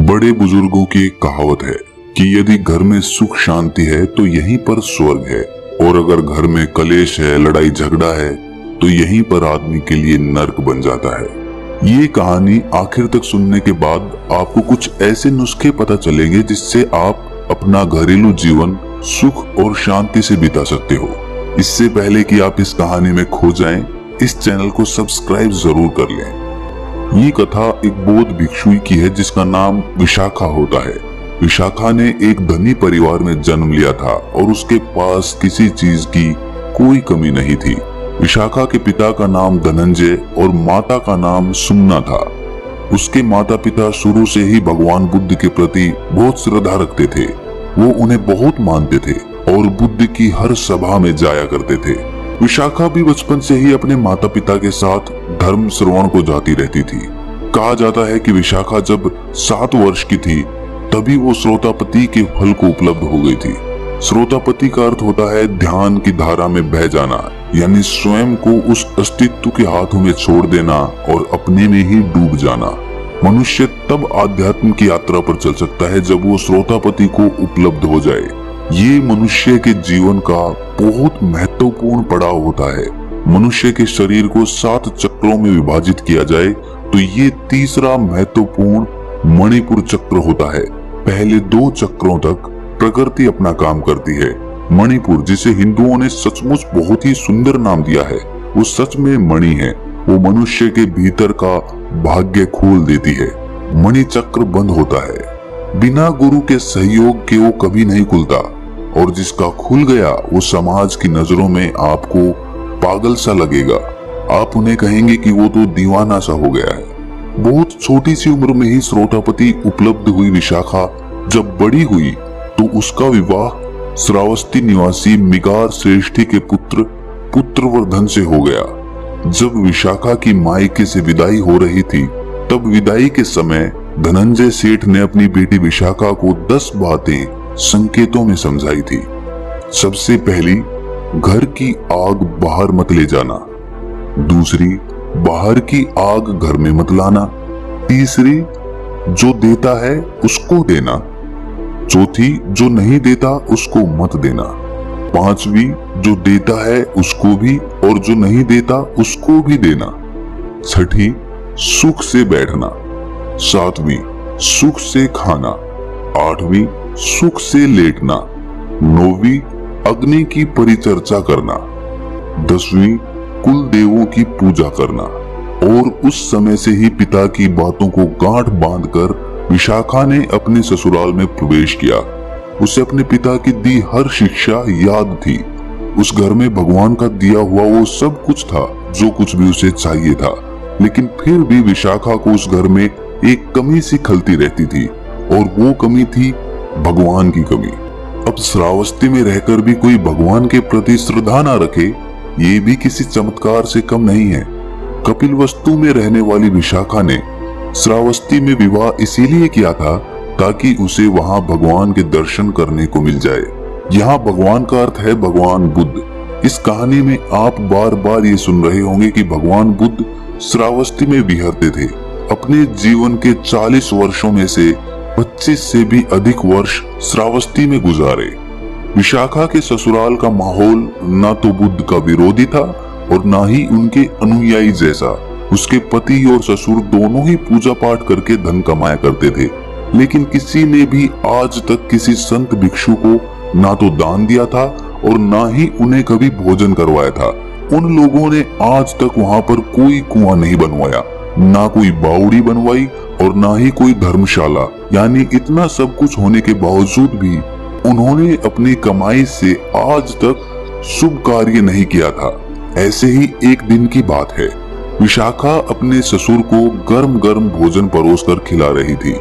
बड़े बुजुर्गों की एक कहावत है कि यदि घर में सुख शांति है तो यहीं पर स्वर्ग है, और अगर घर में कलेश है, लड़ाई झगड़ा है, तो यहीं पर आदमी के लिए नर्क बन जाता है। ये कहानी आखिर तक सुनने के बाद आपको कुछ ऐसे नुस्खे पता चलेंगे जिससे आप अपना घरेलू जीवन सुख और शांति से बिता सकते हो। इससे पहले कि आप इस कहानी में खो जाएं, इस चैनल को सब्सक्राइब जरूर कर लें। ये कथा एक बौद्ध भिक्षु की है जिसका नाम विशाखा होता है। विशाखा ने एक धनी परिवार में जन्म लिया था और उसके पास किसी चीज की कोई कमी नहीं थी। विशाखा के पिता का नाम धनंजय और माता का नाम सुमना था। उसके माता पिता शुरू से ही भगवान बुद्ध के प्रति बहुत श्रद्धा रखते थे। वो उन्हें बहुत मानते थे और बुद्ध की हर सभा में जाया करते थे। विशाखा भी बचपन से ही अपने माता पिता के साथ धर्म श्रवण को जाती रहती थी। कहा जाता है कि विशाखा जब 7 वर्ष की थी तभी वो श्रोतापति के फल को उपलब्ध हो गई थी। श्रोतापति का अर्थ होता है ध्यान की धारा में बह जाना, यानी स्वयं को उस अस्तित्व के हाथों में छोड़ देना और अपने में ही डूब जाना। मनुष्य तब आध्यात्म की यात्रा पर चल सकता है जब वो श्रोतापति को उपलब्ध हो जाए। ये मनुष्य के जीवन का बहुत महत्वपूर्ण पड़ाव होता है। मनुष्य के शरीर को 7 चक्रों में विभाजित किया जाए तो ये तीसरा महत्वपूर्ण मणिपुर चक्र होता है। पहले 2 चक्रों तक प्रकृति अपना काम करती है। मणिपुर, जिसे हिंदुओं ने सचमुच बहुत ही सुंदर नाम दिया है, वो सच में मणि है। वो मनुष्य के भीतर का भाग्य खोल देती है। मणि चक्र बंद होता है। बिना गुरु के सहयोग के वो कभी नहीं खुलता, और जिसका खुल गया वो समाज की नजरों में आपको पागल सा लगेगा। आप उन्हें कहेंगे कि वो तो दीवाना सा हो गया है। बहुत छोटी सी उम्र में ही श्रोतापति उपलब्ध हुई विशाखा जब बड़ी हुई तो उसका विवाह श्रावस्ती निवासी मिगार श्रेष्ठी के पुत्र पुत्रवर्धन से हो गया। जब विशाखा की मायके से विदाई हो रही थी तब विदाई के समय धनंजय सेठ ने अपनी बेटी विशाखा को 10 बातें संकेतों में समझाई थी। सबसे पहली, घर की आग बाहर मत ले जाना। दूसरी, बाहर की आग घर में मत लाना। तीसरी, जो देता है उसको देना। चौथी, जो नहीं देता उसको मत देना। 5वीं, जो देता है उसको भी और जो नहीं देता उसको भी देना। 6ठी, सुख से बैठना। 7वीं, सुख से खाना। 8वीं, सुख से लेटना। 9वीं, अग्नि की परिचर्चा करना। 10वीं, कुल देवों की पूजा करना। और उस समय से ही पिता की बातों को गांठ बांधकर विशाखा ने अपने ससुराल में प्रवेश किया। उसे अपने पिता की दी हर शिक्षा याद थी। उस घर में भगवान का दिया हुआ वो सब कुछ था जो कुछ भी उसे चाहिए था, लेकिन फिर भी विशाखा को उस घर में एक कमी सी खलती रहती थी, और वो कमी थी भगवान की कमी। अब श्रावस्ती में रहकर भी कोई भगवान के प्रति श्रद्धा न रखे, ये भी किसी चमत्कार से कम नहीं है। कपिलवस्तु में रहने वाली विशाखा ने श्रावस्ती में विवाह इसीलिए किया था ताकि उसे वहां भगवान के दर्शन करने को मिल जाए। यहाँ भगवान का अर्थ है भगवान बुद्ध। इस कहानी में आप बार बार ये सुन रहे होंगे कि भगवान बुद्ध श्रावस्ती में विहरते थे। अपने जीवन के 40 वर्षों में से 25 से भी अधिक वर्ष श्रावस्ती में गुजारे। विशाखा के ससुराल का माहौल ना तो बुद्ध का विरोधी था और ना ही उनके अनुयायी जैसा। उसके पति और ससुर दोनों ही पूजा पाठ करके धन कमाया करते थे, लेकिन किसी ने भी आज तक किसी संत भिक्षु को ना तो दान दिया था और ना ही उन्हें कभी भोजन करवाया था। उन लोगों ने आज तक वहां पर कोई कुआं नहीं बनवाया, ना कोई बावड़ी बनवाई और ना ही कोई धर्मशाला। यानी इतना सब कुछ होने के बावजूद भी उन्होंने अपनी कमाई से आज तक शुभ कार्य नहीं किया था। ऐसे ही एक दिन की बात है, विशाखा अपने ससुर को गर्म गर्म भोजन परोसकर खिला रही थी।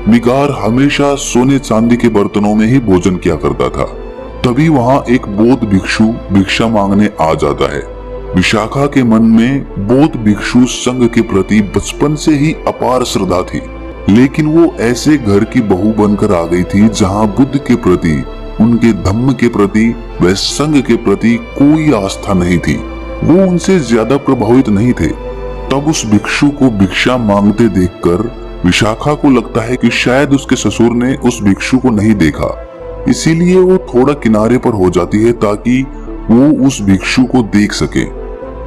मिगार हमेशा सोने चांदी के बर्तनों में ही भोजन किया करता था। तभी वहां एक बौद्ध भिक्षु भिक्षा मांगने आ जाता है। विशाखा के मन में बौद्ध भिक्षु संघ के प्रति बचपन से ही अपार श्रद्धा थी, लेकिन वो ऐसे घर की बहू बनकर आ गई थी जहां बुद्ध के प्रति, उनके धम्म के प्रति व संघ के प्रति कोई आस्था नहीं थी। वो उनसे ज्यादा प्रभावित नहीं थे। तब उस भिक्षु को भिक्षा मांगते देखकर विशाखा को लगता है कि शायद उसके ससुर ने उस भिक्षु को नहीं देखा, इसीलिए वो थोड़ा किनारे पर हो जाती है ताकि वो उस भिक्षु को देख सके।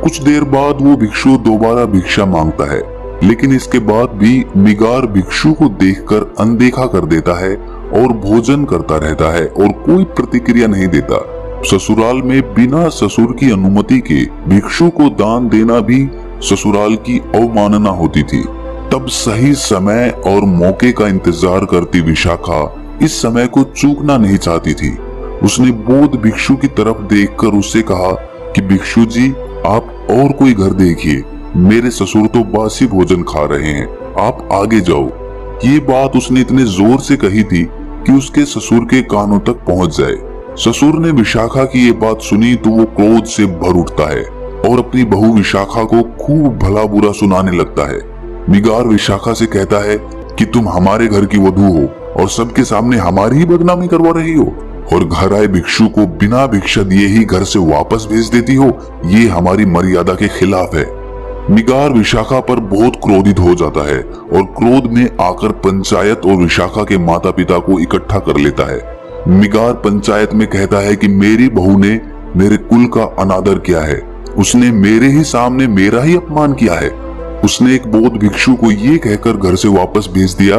कुछ देर बाद वो भिक्षु दोबारा भिक्षा मांगता है, लेकिन इसके बाद भी मिगार भिक्षु को देखकर अनदेखा कर देता है और भोजन करता रहता है और कोई प्रतिक्रिया नहीं देता। ससुराल में बिना ससुर की अनुमति के भिक्षु को दान देना भी ससुराल की अवमानना होती थी। तब सही समय और मौके का इंतजार करती विशाखा इस समय को चूकना नहीं चाहती थी। उसने बौद्ध भिक्षु की तरफ देखकर उससे कहा कि भिक्षु जी, आप और कोई घर देखिए, मेरे ससुर तो बासी भोजन खा रहे हैं, आप आगे जाओ। ये बात उसने इतने जोर से कही थी कि उसके ससुर के कानों तक पहुंच जाए। ससुर ने विशाखा की ये बात सुनी तो वो क्रोध से भर उठता है और अपनी बहू विशाखा को खूब भला बुरा सुनाने लगता है। मिगार विशाखा से कहता है कि तुम हमारे घर की वधू हो और सबके सामने हमारी ही बदनामी करवा रही हो और घर आए भिक्षु को बिना भिक्षा दिए ही घर से वापस भेज देती हो, ये हमारी मर्यादा के खिलाफ है। मिगार विशाखा पर बहुत क्रोधित हो जाता है और क्रोध में आकर पंचायत और विशाखा के माता पिता को इकट्ठा कर लेता है। मिगार पंचायत में कहता है कि मेरी बहू ने मेरे कुल का अनादर किया है, उसने मेरे ही सामने मेरा ही अपमान किया है। उसने एक बौद्ध भिक्षु को ये कहकर घर से वापस भेज दिया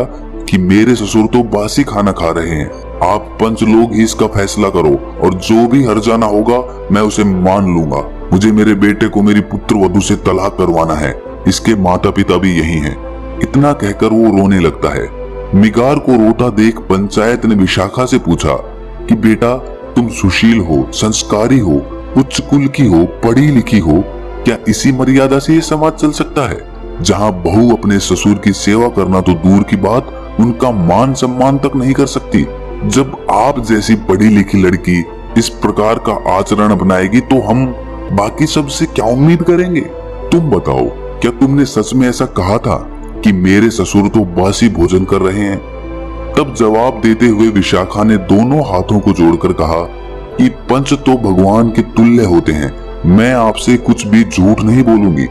कि मेरे ससुर तो बासी खाना खा रहे हैं, आप पंच लोग ही इसका फैसला करो और जो भी हर्जाना होगा मैं उसे मान लूंगा। मुझे मेरे बेटे को मेरी पुत्र वधू से तलाक करवाना है, इसके माता पिता भी यही हैं। इतना कहकर वो रोने लगता है। मिगार को रोता देख पंचायत ने विशाखा से पूछा कि बेटा, तुम सुशील हो, संस्कारी हो, उच्च कुल की हो, पढ़ी लिखी हो, क्या इसी मर्यादा से ये समाज चल सकता है जहाँ बहू अपने ससुर की सेवा करना तो दूर की बात, उनका मान सम्मान तक नहीं कर सकती। जब आप जैसी पढ़ी लिखी लड़की इस प्रकार का आचरण अपनाएगी तो हम बाकी सबसे क्या उम्मीद करेंगे? तुम बताओ, क्या तुमने सच में ऐसा कहा था कि मेरे ससुर तो बासी भोजन कर रहे हैं? तब जवाब देते हुए विशाखा ने दोनों हाथों को जोड़कर कहा कि पंच तो भगवान के तुल्य होते हैं, मैं आपसे कुछ भी झूठ नहीं बोलूंगी।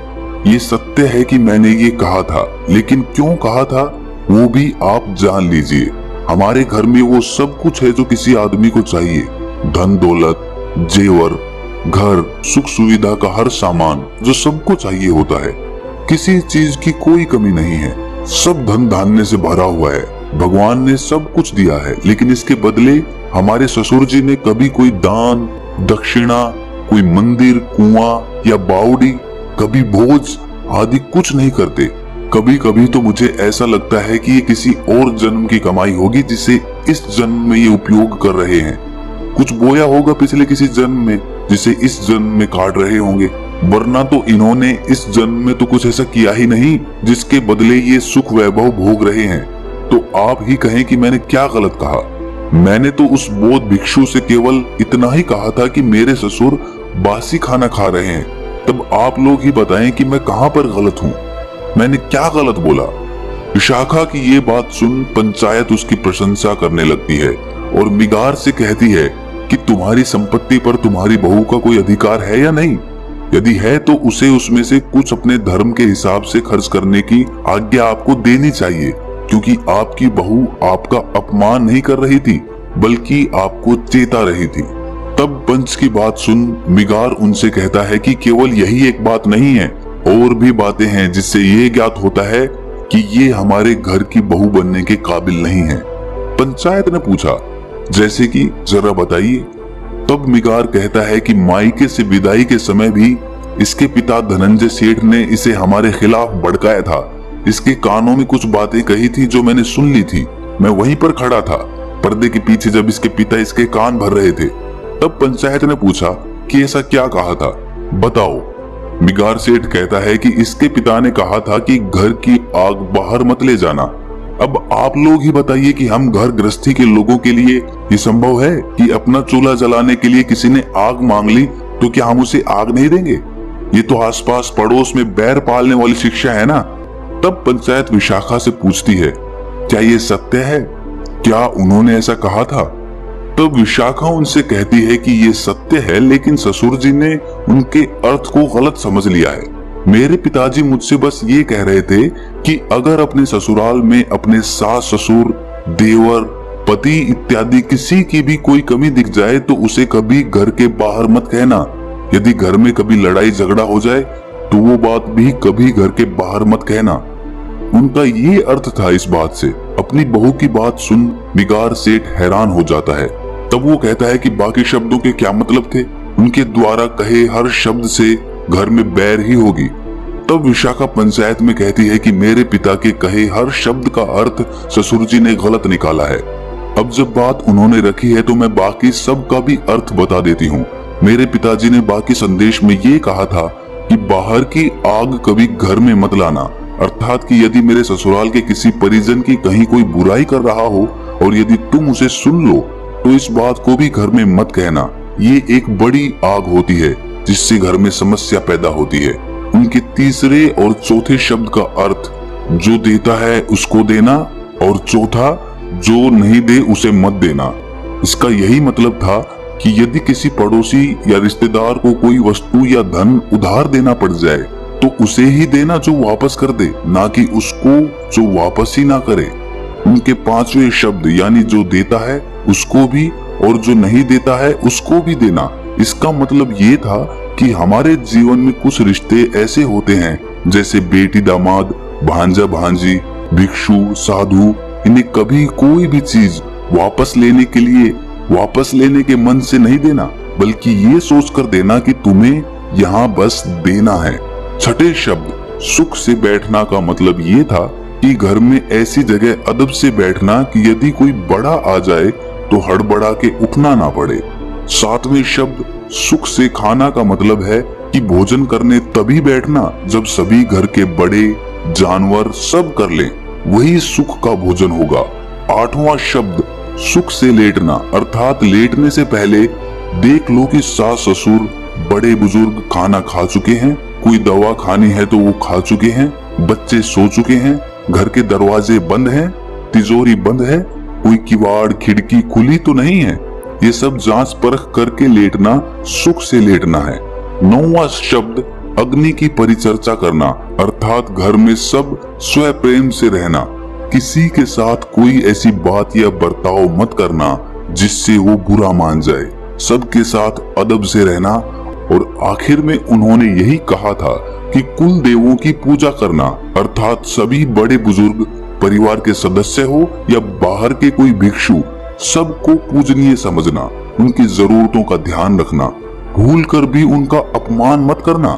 ये सत्य है कि मैंने ये कहा था, लेकिन क्यों कहा था वो भी आप जान लीजिए। हमारे घर में वो सब कुछ है जो किसी आदमी को चाहिए, धन दौलत, जेवर, घर, सुख सुविधा का हर सामान जो सबको चाहिए होता है। किसी चीज की कोई कमी नहीं है, सब धन धान्य से भरा हुआ है। भगवान ने सब कुछ दिया है, लेकिन इसके बदले हमारे ससुर जी ने कभी कोई दान, दक्षिणा, कोई मंदिर, कुआं या बावड़ी, कभी भोज आदि कुछ नहीं करते। कभी कभी तो मुझे ऐसा लगता है कि ये किसी और जन्म की कमाई होगी जिसे इस जन्म में ये उपयोग कर रहे हैं। कुछ बोया होगा पिछले किसी जन्म में जिसे इस जन्म में काट रहे होंगे, वरना तो इन्होंने इस जन्म में तो कुछ ऐसा किया ही नहीं जिसके बदले ये सुख वैभव भोग रहे हैं। तो आप ही कहें कि मैंने क्या गलत कहा? मैंने तो उस बौद्ध भिक्षु से केवल इतना ही कहा था कि मेरे ससुर बासी खाना खा रहे हैं। तब आप लोग ही बताएं कि मैं कहां पर गलत हूं, मैंने क्या गलत बोला? विशाखा की ये बात सुन पंचायत उसकी प्रशंसा करने लगती है और मिगार से कहती है कि तुम्हारी संपत्ति पर तुम्हारी बहू का कोई अधिकार है या नहीं? यदि है तो उसे उसमें से कुछ अपने धर्म के हिसाब से खर्च करने की आज्ञा आपको देनी चाहिए, क्योंकि आपकी बहू आपका अपमान नहीं कर रही थी बल्कि आपको चेता रही थी। तब पंच की बात सुन मिगार उनसे कहता है कि केवल यही एक बात नहीं है, और भी बातें हैं जिससे ये ज्ञात होता है कि ये हमारे घर की बहू बनने के काबिल नहीं है। पंचायत ने पूछा, जैसे कि जरा बताइए। तब मिगार कहता है कि मायके से विदाई के समय भी इसके पिता धनंजय सेठ ने इसे हमारे खिलाफ भड़काया था। इसके कानों में कुछ बातें कही थी जो मैंने सुन ली थी। मैं वहीं पर खड़ा था पर्दे के पीछे जब इसके पिता इसके कान भर रहे थे। तब पंचायत ने पूछा कि ऐसा क्या कहा था, बताओ। मिगार सेठ कहता है कि इसके पिता ने कहा था कि घर की आग बाहर मत ले जाना। अब आप लोग ही बताइए कि हम घर गृहस्थी के लोगों के लिए ये संभव है कि अपना चूल्हा जलाने के लिए किसी ने आग मांग ली तो क्या हम उसे आग नहीं देंगे? ये तो आसपास पड़ोस में बैर पालने वाली शिक्षा है ना। तब पंचायत विशाखा से पूछती है, क्या ये सत्य है? क्या उन्होंने ऐसा कहा था? तब विशाखा उनसे कहती है कि ये सत्य है, लेकिन ससुर जी ने उनके अर्थ को गलत समझ लिया है। मेरे पिताजी मुझसे बस ये कह रहे थे कि अगर अपने ससुराल में अपने सास ससुर, देवर, पति इत्यादि किसी की भी कोई कमी दिख जाए तो उसे कभी घर के बाहर मत कहना। यदि घर में कभी लड़ाई झगड़ा हो जाए तो वो बात भी कभी घर के बाहर मत कहना। उनका ये अर्थ था इस बात से। अपनी बहू की बात सुन मिगार सेठ हैरान हो जाता है। तब वो कहता है कि बाकी शब्दों के क्या मतलब थे, उनके द्वारा कहे हर शब्द से घर में बैर ही होगी। तब विशाखा पंचायत में कहती है कि मेरे पिता के कहे हर शब्द का अर्थ ससुर जी ने गलत निकाला है। अब जब बात उन्होंने रखी है तो मैं बाकी सब का भी अर्थ बता देती हूँ। मेरे पिताजी ने बाकी संदेश में ये कहा था कि बाहर की आग कभी घर में मत लाना, अर्थात कि यदि मेरे ससुराल के किसी परिजन की कहीं कोई बुराई कर रहा हो और यदि तुम उसे सुन लो तो इस बात को भी घर में मत कहना। ये एक बड़ी आग होती है जिससे घर में समस्या पैदा होती है। उनके तीसरे और चौथे शब्द का अर्थ जो देता है उसको देना और चौथा जो नहीं दे उसे मत देना। इसका यही मतलब था कि यदि किसी पड़ोसी या रिश्तेदार को कोई वस्तु या धन उधार देना पड़ जाए तो उसे ही देना जो वापस कर दे, ना कि उसको जो वापस ही ना करे। उनके पांचवें शब्द यानी जो देता है उसको भी और जो नहीं देता है उसको भी देना। इसका मतलब ये था कि हमारे जीवन में कुछ रिश्ते ऐसे होते हैं जैसे बेटी दामाद, भांजा भांजी, भिक्षु साधु, इन्हें कभी कोई भी चीज वापस लेने के मन से नहीं देना, बल्कि ये सोचकर देना कि तुम्हें यहाँ बस देना है। छठे शब्द सुख से बैठना का मतलब ये था कि घर में ऐसी जगह अदब से बैठना कि यदि कोई बड़ा आ जाए तो हड़बड़ा के उठना ना पड़े। सातवें शब्द सुख से खाना का मतलब है कि भोजन करने तभी बैठना जब सभी घर के बड़े जानवर सब कर लें, वही सुख का भोजन होगा। आठवां शब्द सुख से लेटना, अर्थात लेटने से पहले देख लो कि सास ससुर बड़े बुजुर्ग खाना खा चुके हैं, कोई दवा खानी है तो वो खा चुके हैं, बच्चे सो चुके हैं, घर के दरवाजे बंद हैं, तिजोरी बंद है, कोई किवाड़ खिड़की खुली तो नहीं है। ये सब जांच परख करके लेटना सुख से लेटना है। नौवां शब्द अग्नि की परिचर्चा करना, अर्थात घर में सब स्व प्रेम से रहना, किसी के साथ कोई ऐसी बात या बर्ताव मत करना जिससे वो बुरा मान जाए, सबके साथ अदब से रहना। और आखिर में उन्होंने यही कहा था कि कुल देवों की पूजा करना, अर्थात सभी बड़े बुजुर्ग परिवार के सदस्य हो या बाहर के कोई भिक्षु, सबको पूजनीय समझना, उनकी जरूरतों का ध्यान रखना, भूल कर भी उनका अपमान मत करना।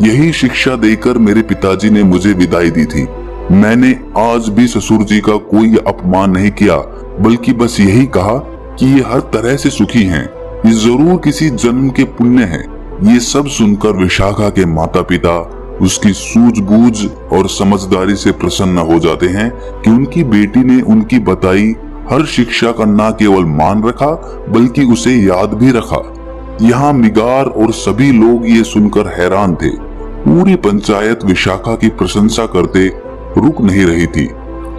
यही शिक्षा देकर मेरे पिताजी ने मुझे विदाई दी थी। मैंने आज भी ससुर जी का कोई अपमान नहीं किया, बल्कि बस यही कहा कि ये हर तरह से सुखी हैं, ये जरूर किसी जन्म के पुण्य हैं। ये सब सुनकर विशाखा के माता पिता उसकी सूझबूझ और समझदारी से प्रसन्न हो जाते हैं कि उनकी बेटी ने उनकी बताई हर शिक्षा का न केवल मान रखा बल्कि उसे याद भी रखा। यहाँ मिगार और सभी लोग ये सुनकर हैरान थे। पूरी पंचायत विशाखा की प्रशंसा करते रुक नहीं रही थी।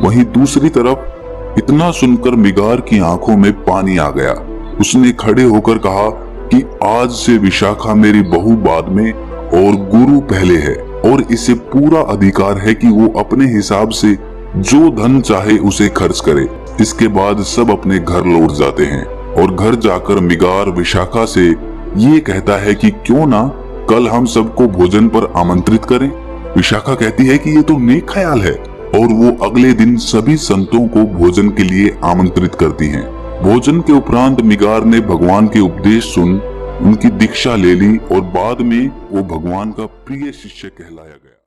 वहीं दूसरी तरफ इतना सुनकर मिगार की आंखों में पानी आ गया। उसने खड़े होकर कहा कि आज से विशाखा मेरी बहू बाद में और गुरु पहले है, और इसे पूरा अधिकार है कि वो अपने हिसाब से जो धन चाहे उसे खर्च करे। इसके बाद सब अपने घर लौट जाते हैं और घर जाकर मिगार विशाखा से ये कहता है कि क्यों ना कल हम सबको भोजन पर आमंत्रित करें। विशाखा कहती है कि ये तो नेक ख्याल है, और वो अगले दिन सभी संतों को भोजन के लिए आमंत्रित करती हैं। भोजन के उपरांत मिगार ने भगवान के उपदेश सुन उनकी दीक्षा ले ली और बाद में वो भगवान का प्रिय शिष्य कहलाया गया।